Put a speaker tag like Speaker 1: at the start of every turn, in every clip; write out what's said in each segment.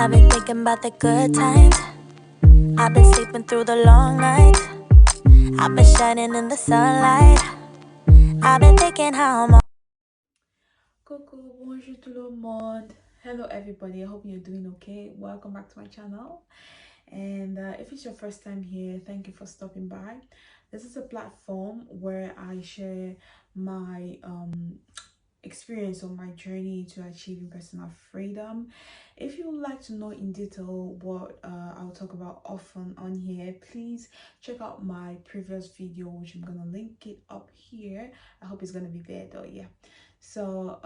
Speaker 1: I've been thinking about the good times. I've been sleeping through the long nights. I've been shining in the sunlight. I've been thinking how I'm
Speaker 2: Coucou, bonjour tout le monde. Hello everybody, I hope you're doing okay. Welcome back to my channel. And if it's your first time here, thank you for stopping by. This is a platform where I share my experience on my journey to achieving personal freedom. If you would like to know in detail what I'll talk about often on here, please check out my previous video, which I'm gonna link it up here. I hope it's gonna be there though. Yeah, so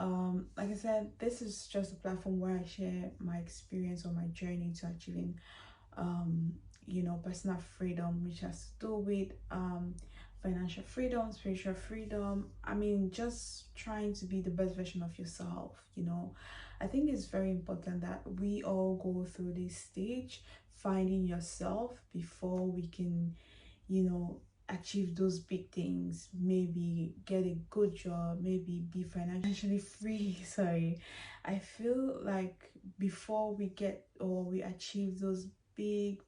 Speaker 2: like I said, this is just a platform where I share my experience on my journey to achieving personal freedom, which has to do with financial freedom, spiritual freedom. I mean, just trying to be the best version of yourself. I think it's very important that we all go through this stage, finding yourself before we can, achieve those big things. Maybe get a good job, maybe be financially free. Sorry. I feel like before we get or we achieve those big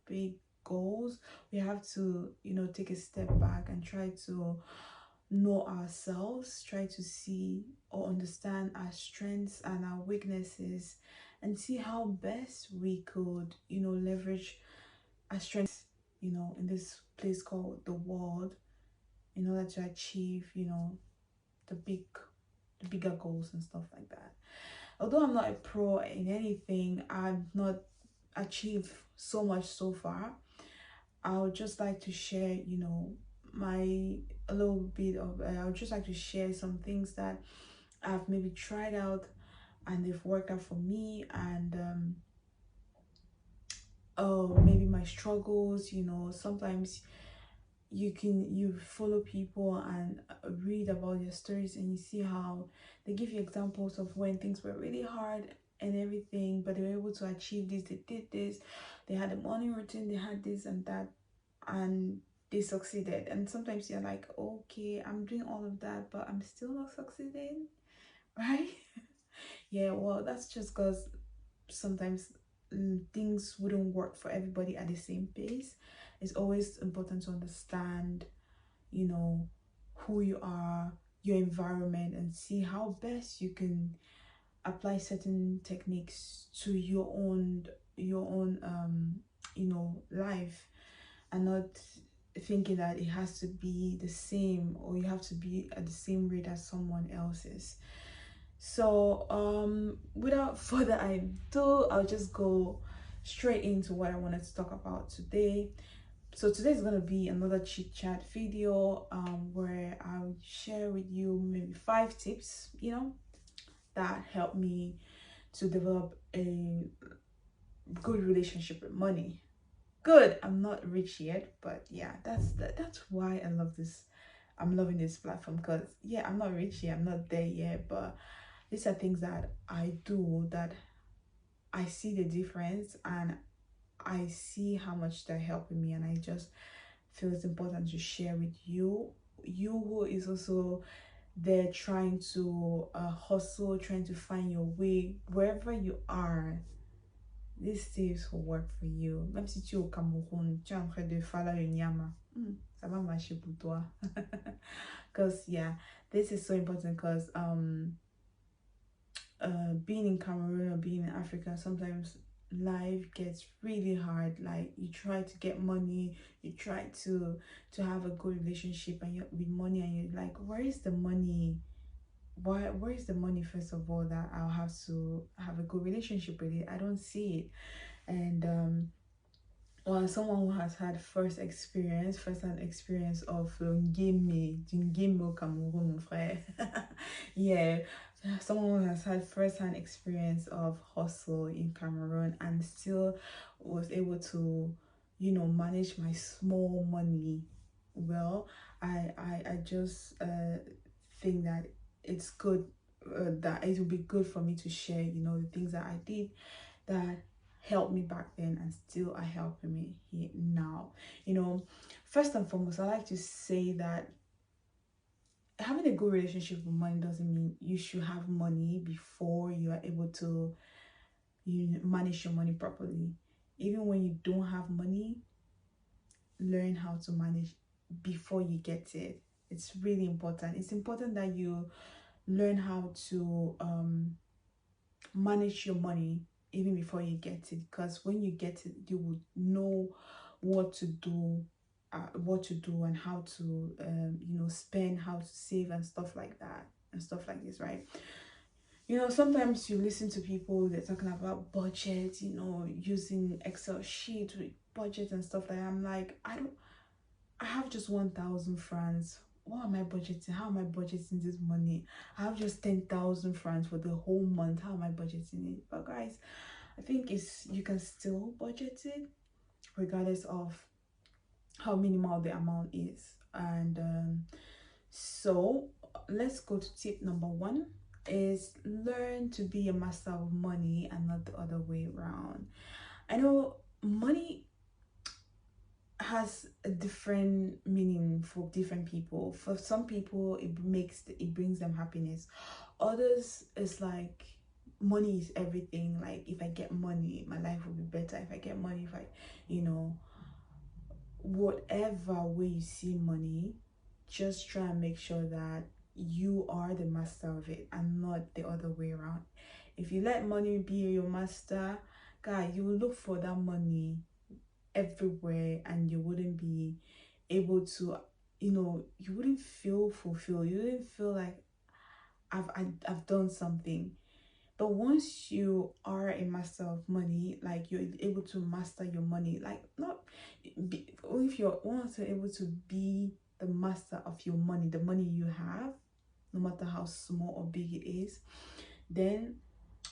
Speaker 2: goals, we have to take a step back and try to know ourselves, try to see or understand our strengths and our weaknesses, and see how best we could leverage our strengths in this place called the world, in order to achieve the bigger goals and stuff like that. Although I'm not a pro in anything, I've not achieved so much so far. I would just like to share, my a little bit of. I would just like to share some things that I've maybe tried out and they've worked out for me, and oh, maybe my struggles. Sometimes you follow people and read about their stories, and you see how they give you examples of when things were really hard and everything, but they were able to achieve this, they did this, they had a morning routine, they had this and that, and they succeeded. And sometimes you're like, okay, I'm doing all of that, but I'm still not succeeding, right? Yeah, well, that's just because sometimes things wouldn't work for everybody at the same pace. It's always important to understand, you know, who you are, your environment, and see how best you can apply certain techniques to your own life, and not thinking that it has to be the same or you have to be at the same rate as someone else's. So without further ado, I'll just go straight into what I wanted to talk about today. So today is going to be another chit chat video, where I'll share with you maybe 5 tips that help me to develop a good relationship with money. Good, I'm not rich yet, but yeah, that's why I love this. I'm loving this platform, because yeah, I'm not rich yet, I'm not there yet, but these are things that I do that I see the difference, and I see how much they're helping me, and I just feel it's important to share with you who is also there trying to hustle, trying to find your way wherever you are. These tips will work for you. Même si tu es au Cameroun, tu es en train de faire la nyama, ça va marcher pour toi. Because yeah, this is so important, because being in Cameroon or being in Africa, sometimes life gets really hard. Like, you try to get money, you try to have a good relationship and with money, and you're like, where is the money? Where is the money, first of all, that I'll have to have a good relationship with it? I don't see it. And well, someone who has had first-hand experience of d'une game au Cameroun, mon frère. Yeah, someone who has had first-hand experience of hustle in Cameroon and still was able to, manage my small money well. I just think that it's good, that it will be good for me to share, the things that I did that helped me back then and still are helping me here now. First and foremost, I like to say that having a good relationship with money doesn't mean you should have money before you are able to you manage your money properly. Even when you don't have money, learn how to manage before you get it. It's really important. It's important that you learn how to manage your money even before you get it, because when you get it you would know what to do, and how to spend, how to save and stuff like that, and stuff like this, right? Sometimes you listen to people, they're talking about budget, using Excel sheet with budget and stuff like that. I'm like, I have just 1,000 francs. What am I budgeting? How am I budgeting this money? I have just 10,000 francs for the whole month. How am I budgeting it? But guys, I think you can still budget it regardless of how minimal the amount is. And so let's go to tip number 1, is learn to be a master of money and not the other way around. I know money has a different meaning for different people. For some people it brings them happiness. Others, it's like money is everything. Like, if I get money, my life will be better. If I get money, if I whatever way you see money, just try and make sure that you are the master of it and not the other way around. If you let money be your master, guy, you will look for that money everywhere and you wouldn't be able to, you wouldn't feel fulfilled. You wouldn't feel like I've done something. But once you are a master of money, like, you're able to master your money, like, not be, if you're once you're able to be the master of your money, the money you have, no matter how small or big it is, then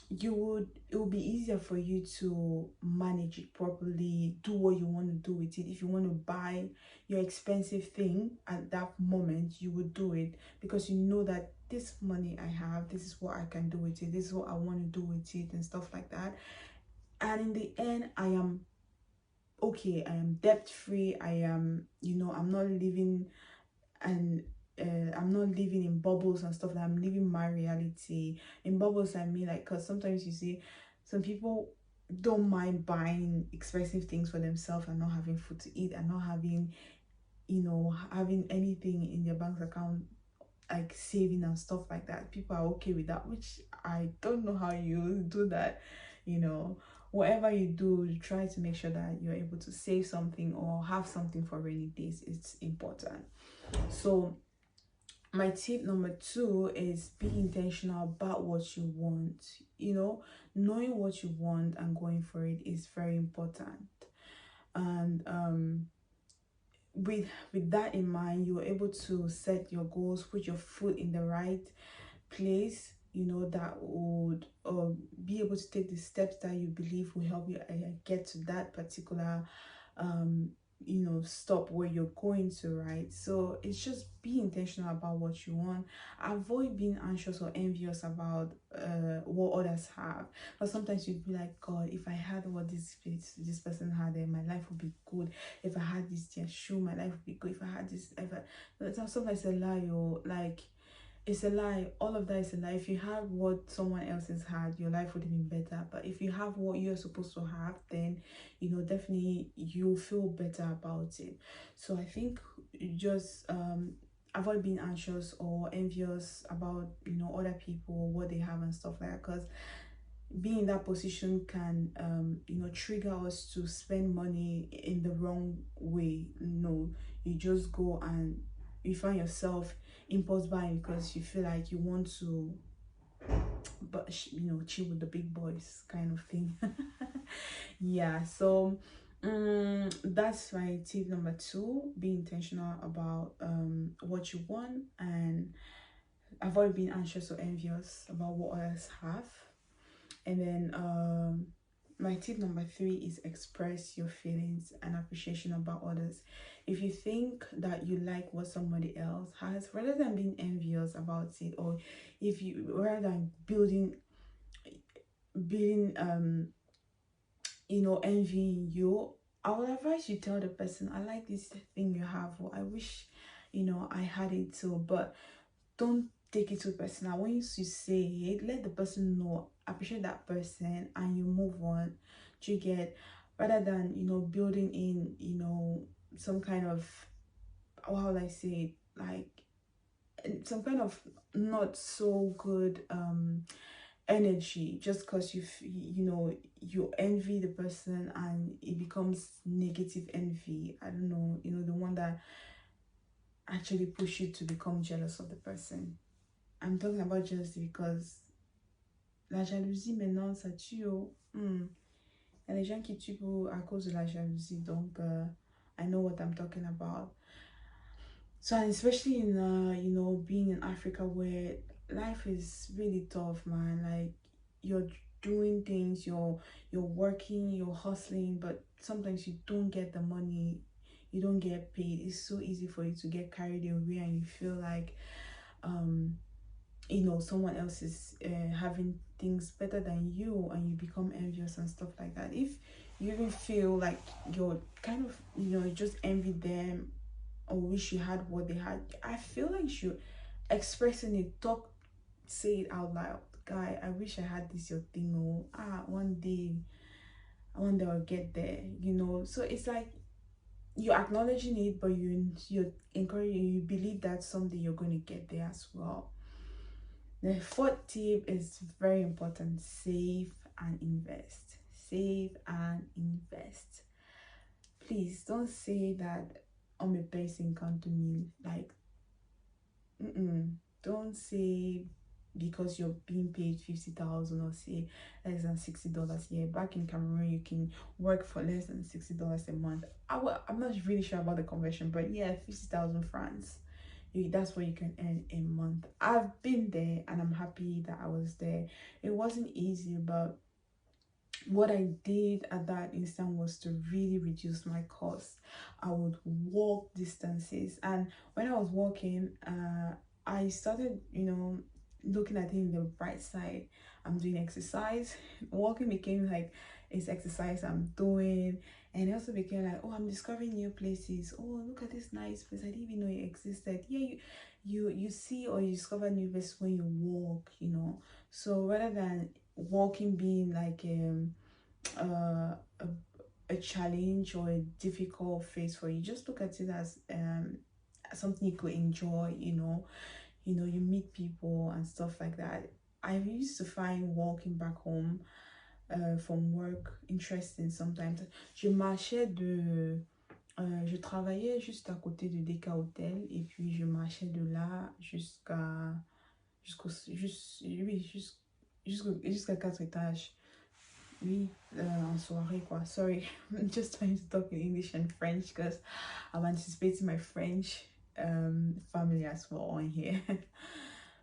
Speaker 2: it will be easier for you to manage it properly, do what you want to do with it. If you want to buy your expensive thing at that moment, you would do it, because you know that this money I have, this is what I can do with it, this is what I want to do with it, and stuff like that. And in the end, I am okay, I am debt free, I am, I'm not living, and I'm not living in bubbles and stuff. That I'm living my reality. In bubbles, I mean, like, because sometimes you see some people don't mind buying expensive things for themselves and not having food to eat and not having, having anything in their bank account, like saving and stuff like that. People are okay with that, which I don't know how you do that. Whatever you do, you try to make sure that you're able to save something or have something for rainy days. It's important. So my tip number 2 is be intentional about what you want. Knowing what you want and going for it is very important. And with that in mind, you're able to set your goals, put your foot in the right place, that would be able to take the steps that you believe will help you get to that particular stop where you're going to, right? So it's just be intentional about what you want. Avoid being anxious or envious about what others have, but sometimes you'd be like, God, if I had what this person had, then my life would be good. If I had this shoe, my life would be good. If I had this, sometimes a lie, or like, it's a lie. All of that is a lie. If you had what someone else has had, your life would have been better. But if you have what you're supposed to have, then definitely you'll feel better about it. So I think just avoid being anxious or envious about other people, what they have and stuff like that, because being in that position can trigger us to spend money in the wrong way. You just go and you find yourself impulse buying because you feel like you want to, but chill with the big boys kind of thing. Yeah, so that's my tip number 2. Be intentional about what you want, and avoid being anxious or envious about what others have. And then my tip number 3 is express your feelings and appreciation about others. If you think that you like what somebody else has, rather than being envious about it, or if you rather than building envying you, I would advise you tell the person, I like this thing you have, or I wish I had it too. But don't take it too personal. Once you say it, let the person know, appreciate that person, and you move on. Do you get? Rather than, building in, some kind of, how would I say it, like some kind of not so good energy, just because you envy the person and it becomes negative envy. I don't know, the one that actually push you to become jealous of the person. I'm talking about jealousy because la jalousie maintenant ça tue. Oh. Il y a des gens qui tuent à cause de la jalousie, donc I know what I'm talking about. So, and especially in being in Africa, where life is really tough, man. Like, you're doing things, you're working, you're hustling, but sometimes you don't get the money, you don't get paid. It's so easy for you to get carried away, and you feel like um someone else is having things better than you, and you become envious and stuff like that. If you even feel like you're kind of you just envy them or wish you had what they had, I feel like you expressing it, talk, say it out loud. Guy, I wish I had this your thing. Oh, one day I'll get there. So it's like you're acknowledging it, but you're encouraging, you believe that someday you're going to get there as well. The fourth tip is very important: save and invest. Save and invest. Please don't say that I'm a person can't do me. Like, don't say because you're being paid 50,000 or say less than $60. Yeah, back in Cameroon, you can work for less than $60 a month. I'm not really sure about the conversion, but yeah, 50,000 francs. That's what you can earn a month. I've been there and I'm happy that I was there. It wasn't easy, but what I did at that instant was to really reduce my costs. I would walk distances, and when I was walking, I started, looking at it in the bright side. I'm doing exercise. Walking became like it's exercise I'm doing, and it also became like, oh, I'm discovering new places. Oh, look at this nice place. I didn't even know it existed. Yeah, you see or you discover new places when you walk. So rather than walking being like uh, a, a challenge or a difficult phase for you, just look at it as something you could enjoy. You meet people and stuff like that. I used to find walking back home from work interesting sometimes. Je travaillais juste à côté de DK Hotel, et puis je marchais de là jusqu'à 4 étages. Oui, en soirée quoi. Sorry, I'm just trying to talk in English and French because I'm anticipating my French family as well on here.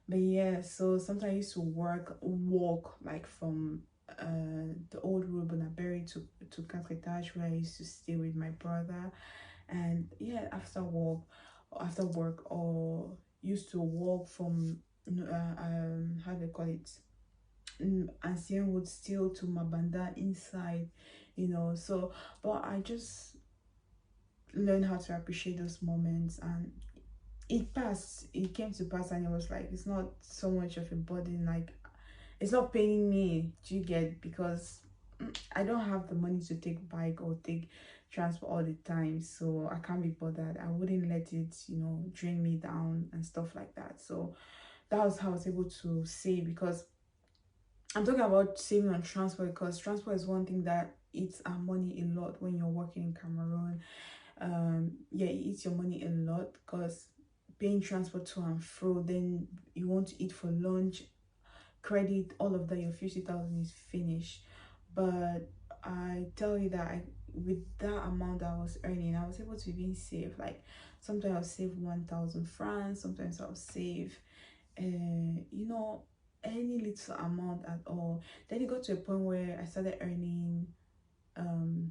Speaker 2: But yeah, so sometimes I used to walk like from the old Rue Bonaberi to 4 étages, where I used to stay with my brother. And yeah, after work, or used to walk from how do they call it, Ancien would still to Mabanda inside. So but I just learned how to appreciate those moments, and it came to pass, and it was like it's not so much of a burden, like it's not paying me. Do you get? Because I don't have the money to take bike or take transport all the time, so I can't be bothered. I wouldn't let it drain me down and stuff like that. So that was how I was able to save, because I'm talking about saving on transport, because transport is one thing that eats our money a lot when you're working in Cameroon. Yeah, it eats your money a lot, because paying transport to and fro, then you want to eat for lunch, credit, all of that, your 50,000 is finished. But I tell you that with that amount that I was earning, I was able to even save. Like sometimes I'll save 1,000 francs, sometimes I'll save any little amount at all. Then it got to a point where I started earning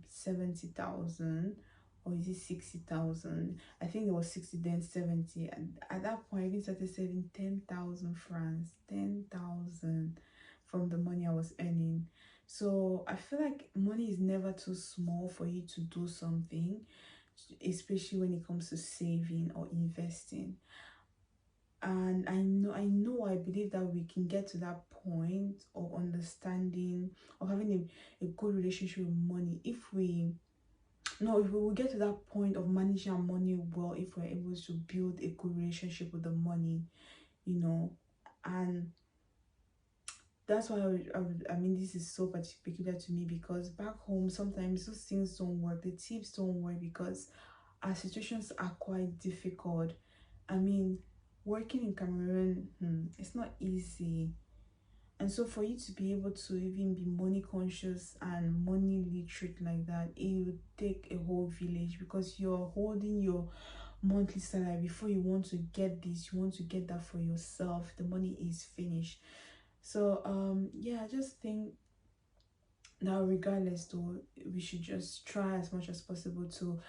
Speaker 2: 70,000, or is it 60,000? I think it was 60, then 70. And at that point I even started saving 10,000 francs, 10,000 from the money I was earning. So I feel like money is never too small for you to do something, especially when it comes to saving or investing. And I believe that we can get to that point of understanding, of having a good relationship with money if we no if we will get to that point of managing our money well, if we're able to build a good relationship with the money, you know. And that's why I mean, this is so particular to me, because back home sometimes those things don't work, the tips don't work, because our situations are quite difficult. I mean, working in Cameroon, it's not easy. And so for you to be able to even be money conscious and money literate like that, it would take a whole village, because you're holding your monthly salary before you want to get this, you want to get that for yourself. The money is finished. So yeah, I just think now, regardless though, we should just try as much as possible to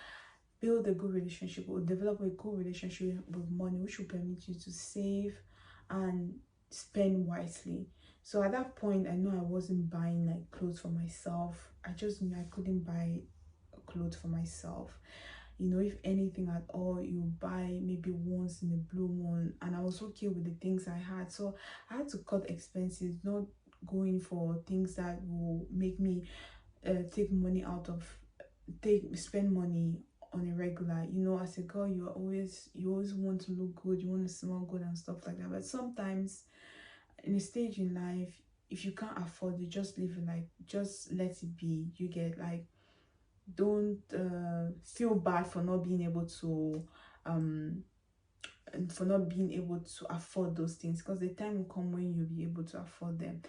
Speaker 2: build a good relationship or develop a good relationship with money, which will permit you to save and spend wisely. So at that point, I know I wasn't buying like clothes for myself. I just knew I couldn't buy clothes for myself. You know, if anything at all, you buy maybe once in a blue moon, and I was okay with the things I had. So I had to cut expenses, not going for things that will make me take money out of take spend money on a regular. You know, as a girl, you always want to look good, you want to smell good and stuff like that. But sometimes in a stage in life, if you can't afford it, just leave it, like just let it be. You get, like, don't feel bad for not being able to um for not being able to afford those things, because the time will come when you'll be able to afford them.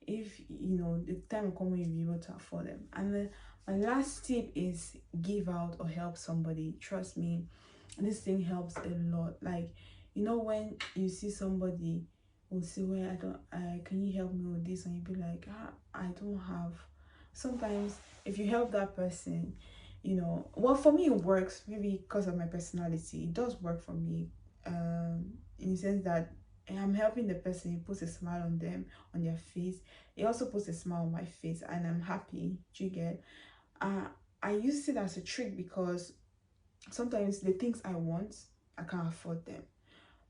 Speaker 2: If you know, the time will come when you'll be able to afford them. And then my last tip is give out or help somebody. Trust me, this thing helps a lot. Like, you know, when you see somebody will say, well, I don't can you help me with this, and you be like, I don't have. Sometimes if you help that person, you know, well, for me it works, maybe because of my personality, it does work for me, in the sense that I'm helping the person, it puts a smile on them, on their face. It also puts a smile on my face, and I'm happy. Do you get? uh I use it as a trick, because sometimes the things I want, I can't afford them,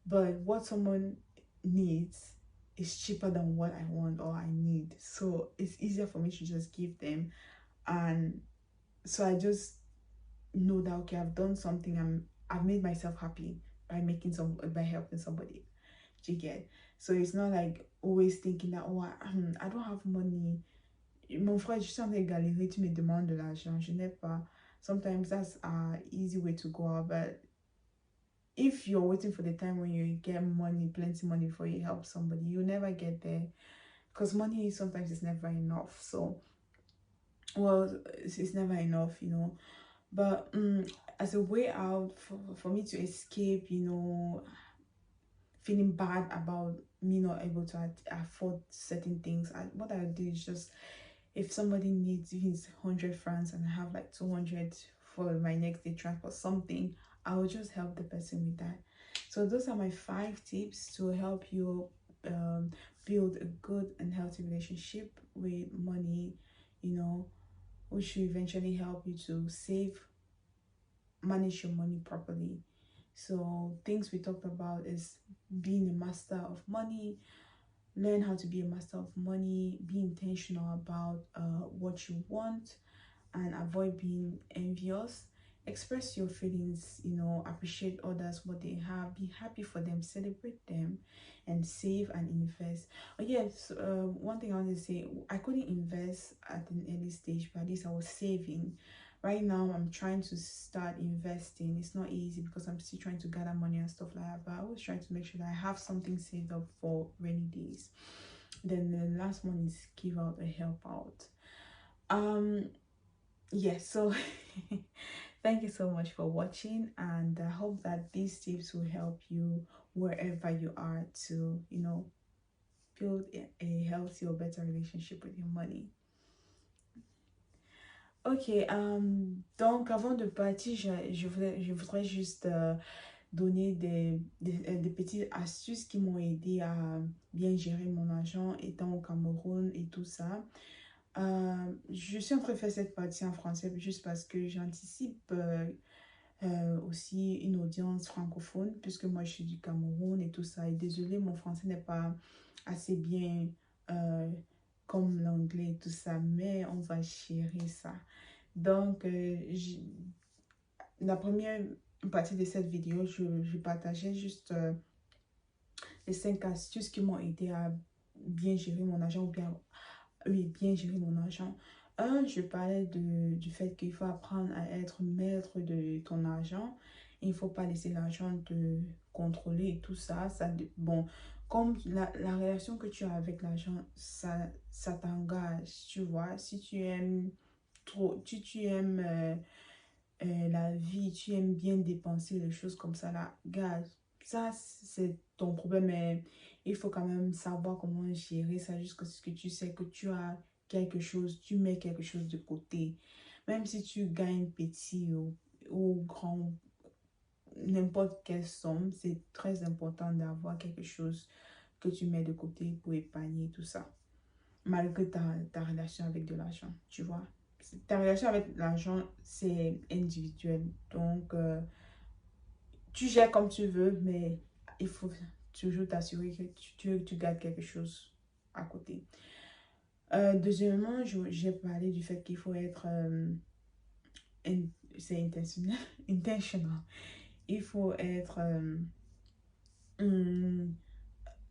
Speaker 2: but what someone needs is cheaper than what I want or I need, so it's easier for me to just give them. And so I just know that, okay, I've done something, I've made myself happy by helping somebody. Do you get? So it's not like always thinking that, oh, I don't have money. Mon frère, je suis en train de galérer, tu me demandes de l'argent, je n'ai pas. Sometimes that's a easy way to go out, but if you're waiting for the time when you get money, plenty money, before you help somebody, you never get there, because money sometimes is never enough. So, well, it's never enough, you know. But as a way out for me to escape, you know, feeling bad about me not able to afford certain things, what I do is just, if somebody needs even 100 francs and I have like 200 for my next day transport, something, I will just help the person with that. So those are my 5 tips to help you um, build a good and healthy relationship with money, you know, which will eventually help you to save, manage your money properly. So things we talked about is being a master of money, learn how to be a master of money, be intentional about what you want, and avoid being envious. Express your feelings, you know, appreciate others what they have, be happy for them, celebrate them, and save and invest. Oh yes, one thing I want to say, I couldn't invest at an early stage, but at least I was saving. Right now I'm trying to start investing. It's not easy because I'm still trying to gather money and stuff like that, but I was trying to make sure that I have something saved up for rainy days. Then the last one is give out or help out. Yes, so thank you so much for watching, and I hope that these tips will help you wherever you are to, you know, build a healthy or better relationship with your money. Ok, donc avant de partir, je voudrais juste donner des petites astuces qui m'ont aidé à bien gérer mon argent étant au Cameroun et tout ça. Je suis en train de faire cette partie en français juste parce que j'anticipe aussi une audience francophone, puisque moi je suis du Cameroun et tout ça. Et désolé, mon français n'est pas assez bien euh, comme l'anglais et tout ça, mais on va gérer ça. Donc, la première partie de cette vidéo, je partageais juste les 5 astuces qui m'ont aidé à bien gérer mon argent ou bien, oui, bien gérer mon argent. Je parlais du fait qu'il faut apprendre à être maître de ton argent. Il ne faut pas laisser l'argent te contrôler et tout ça. Bon, comme la relation que tu as avec l'argent, ça t'engage, tu vois. Si tu aimes trop, tu aimes la vie, tu aimes bien dépenser, les choses comme ça, là, gars, ça, c'est ton problème, mais il faut quand même savoir comment gérer ça jusqu'à ce que tu sais que tu as quelque chose, tu mets quelque chose de côté. Même si tu gagnes petit ou grand, n'importe quelle somme, c'est très important d'avoir quelque chose que tu mets de côté pour épargner tout ça, malgré ta relation avec de l'argent, tu vois. Ta relation avec l'argent, c'est individuel. Donc, tu gères comme tu veux, mais il faut toujours t'assurer que tu gardes quelque chose à côté. Deuxièmement, j'ai parlé du fait qu'il faut être... c'est intentionnel. Intentional. Il faut être... hum,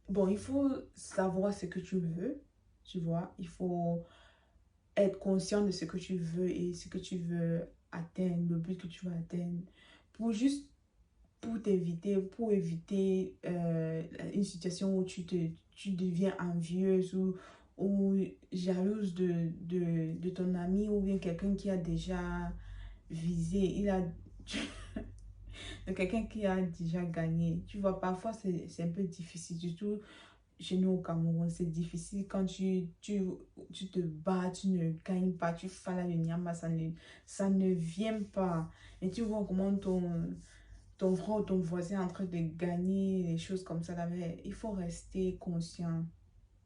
Speaker 2: bon, il faut savoir ce que tu veux, tu vois. Il faut être conscient de ce que tu veux et ce que tu veux atteindre, le but que tu veux atteindre, pour juste pour éviter une situation où tu deviens envieuse ou jalouse de ton ami ou bien quelqu'un qui a déjà visé, de quelqu'un qui a déjà gagné. Tu vois, parfois c'est un peu difficile, surtout chez nous au Cameroun, c'est difficile quand tu te bats, tu ne gagnes pas, tu fais la nyama, ça ne vient pas. Et tu vois comment ton frère ou ton voisin est en train de gagner, des choses comme ça, là, mais il faut rester conscient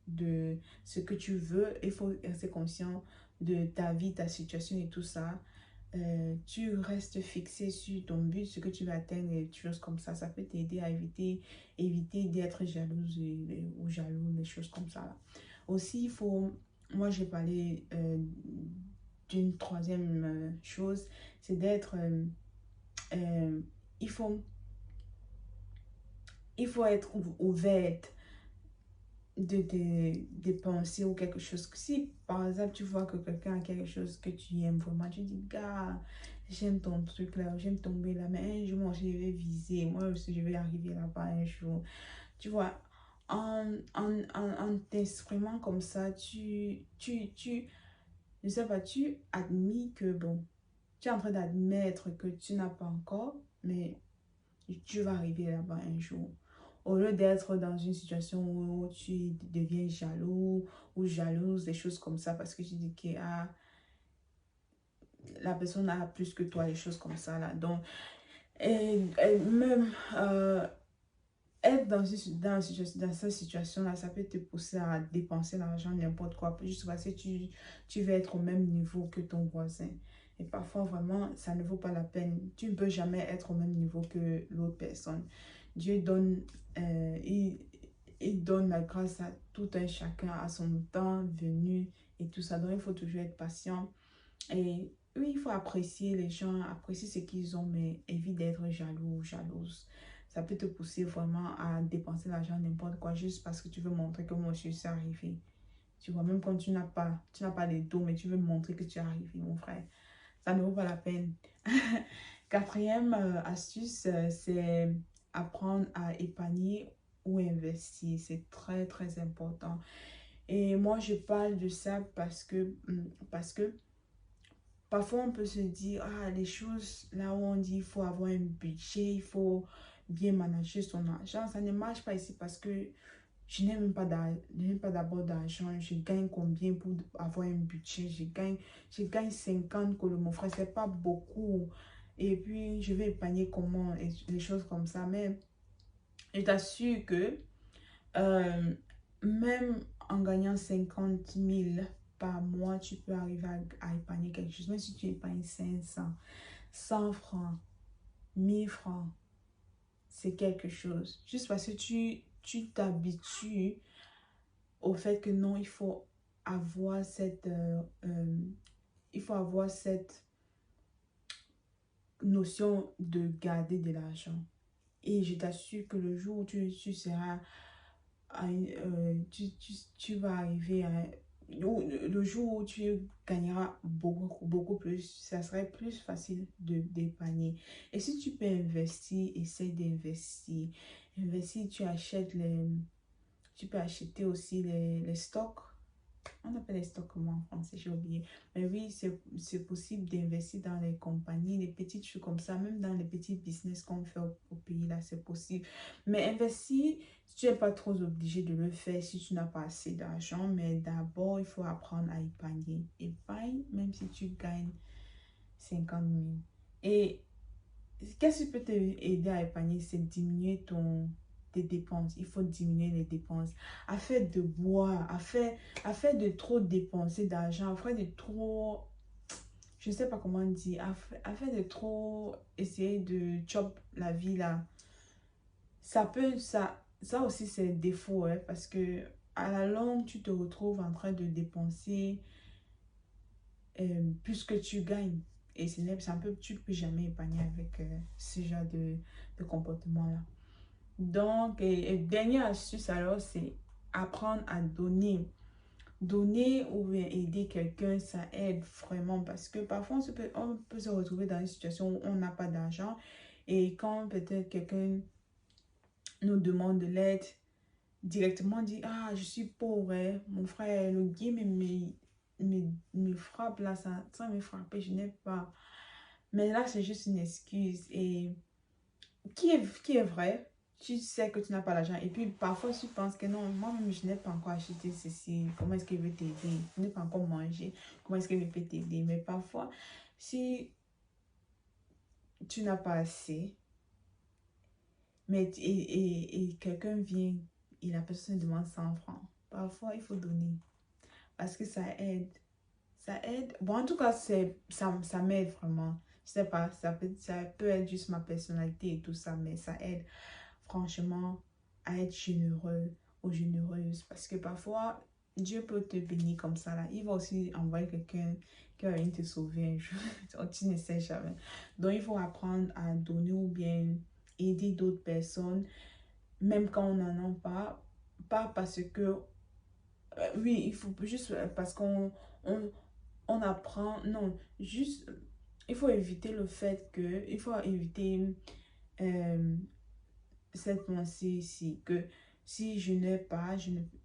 Speaker 2: de ce que tu veux, il faut rester conscient de ta vie, ta situation et tout ça. Tu restes fixé sur ton but, ce que tu veux atteindre et des choses comme ça peut t'aider à éviter d'être jalouse ou jaloux, des choses comme ça là. Aussi, moi j'ai parlé d'une troisième chose, c'est d'être, euh, il faut, il faut être ouverte de penser ou quelque chose. Si par exemple tu vois que quelqu'un a quelque chose que tu aimes vraiment, tu dis, gars, j'aime ton truc là, j'aime tomber là, mais un jour moi je vais viser, moi aussi je vais arriver là-bas un jour. Tu vois, en t'exprimant comme ça, je sais pas, tu admis que bon, tu es en train d'admettre que tu n'as pas encore, mais tu vas arriver là-bas un jour. Au lieu d'être dans une situation où tu deviens jaloux ou jalouse, des choses comme ça, parce que tu dis que ah, la personne a plus que toi, des choses comme ça là. Donc, et même être dans cette situation-là, ça peut te pousser à dépenser l'argent n'importe quoi, juste parce que tu veux être au même niveau que ton voisin. Et parfois, vraiment, ça ne vaut pas la peine. Tu ne peux jamais être au même niveau que l'autre personne. Dieu donne, il donne la grâce à tout un chacun, à son temps venu et tout ça. Donc, il faut toujours être patient. Et oui, il faut apprécier les gens, apprécier ce qu'ils ont, mais évite d'être jaloux ou jalouse. Ça peut te pousser vraiment à dépenser l'argent n'importe quoi juste parce que tu veux montrer que moi je suis arrivé. Tu vois, même quand tu n'as pas les dos, mais tu veux montrer que tu es arrivé, mon frère. Ça ne vaut pas la peine. Quatrième astuce, c'est apprendre à épargner ou investir. C'est très, très important. Et moi, je parle de ça parce que parfois, on peut se dire, ah, les choses, là où on dit, il faut avoir un budget, il faut bien manager son argent. Ça ne marche pas ici parce que je n'ai même pas d'abord d'argent. Je gagne combien pour avoir un budget? Je gagne 50 que mon frère, c'est pas beaucoup. Et puis, je vais épargner comment, et les choses comme ça. Mais je t'assure que euh, même en gagnant 50 000 par mois, tu peux arriver à épargner quelque chose. Même si tu épargnes 500, 100 francs, 1 000 francs, c'est quelque chose. Juste parce que tu t'habitues au fait que non, avoir cette, il faut avoir cette notion de garder de l'argent. Et je t'assure que le jour où tu seras tu vas arriver à le jour où tu gagneras beaucoup plus, ça serait plus facile d'épargner. Et si tu peux investir, essaie d'investir. Investir, tu peux acheter aussi les stocks. On appelle les stocks comment en français, j'ai oublié. Mais oui, c'est possible d'investir dans les compagnies, les petites choses comme ça, même dans les petits business qu'on fait au pays, là, c'est possible. Mais investir, tu n'es pas trop obligé de le faire si tu n'as pas assez d'argent. Mais d'abord, il faut apprendre à épargner. Épargne, même si tu gagnes 50 000. Et qu'est-ce qui peut t'aider à épargner? C'est diminuer tes dépenses. Il faut diminuer les dépenses. Afin de boire, afin de trop dépenser d'argent, afin de trop, je ne sais pas comment dire, afin de trop essayer de chop la vie là. Ça aussi c'est un défaut, hein, parce que à la longue, tu te retrouves en train de dépenser plus que tu gagnes. Et tu ne peux jamais épargner avec ce genre de comportement-là. Donc, dernière astuce alors, c'est apprendre à donner. Donner ou bien aider quelqu'un, ça aide vraiment parce que parfois on peut se retrouver dans une situation où on n'a pas d'argent et quand peut-être quelqu'un nous demande de l'aide, directement dit, ah, je suis pauvre, hein. Mon frère, le game me frappe là, ça me frappe, je n'ai pas. Mais là, c'est juste une excuse. Et qui est vrai, tu sais que tu n'as pas l'argent. Et puis, parfois, tu penses que non, moi-même, je n'ai pas encore acheté ceci. Comment est-ce qu'il veut t'aider? Je n'ai pas encore mangé. Comment est-ce qu'il peut t'aider? Mais parfois, si tu n'as pas assez, et quelqu'un vient et la personne demande 100 francs, parfois, il faut donner. Parce que ça aide. Ça aide. Bon, en tout cas, ça m'aide vraiment. Je sais pas, ça peut être juste ma personnalité et tout ça, mais ça aide franchement à être généreux ou généreuse. Parce que parfois, Dieu peut te bénir comme ça là. Il va aussi envoyer quelqu'un qui va venir te sauver un jour. Tu ne sais jamais. Donc, il faut apprendre à donner ou bien aider d'autres personnes, même quand on n'en a pas. Pas parce que oui, il faut juste parce on, on apprend, non, juste, il faut éviter le fait que, il faut éviter euh, cette pensée ici, que si je n'ai pas,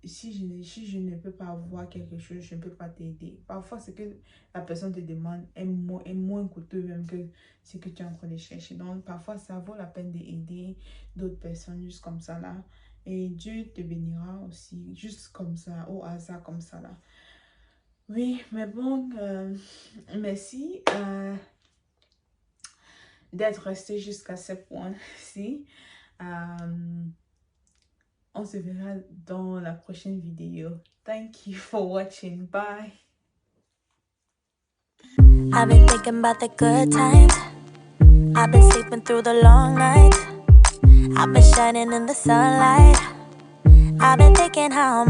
Speaker 2: si je ne peux pas avoir quelque chose, je ne peux pas t'aider. Parfois, ce que la personne te demande est moins coûteux même que ce que tu es en train de chercher. Donc, parfois, ça vaut la peine d'aider d'autres personnes juste comme ça là. Et Dieu te bénira aussi, juste comme ça, au hasard comme ça là. Oui, mais bon, merci d'être resté jusqu'à ce point-ci. On se verra dans la prochaine vidéo. Thank you for watching. Bye.
Speaker 1: I've been thinking about the good times. I've been sleeping through the long nights. I've been shining in the sunlight. I've been thinking how I'm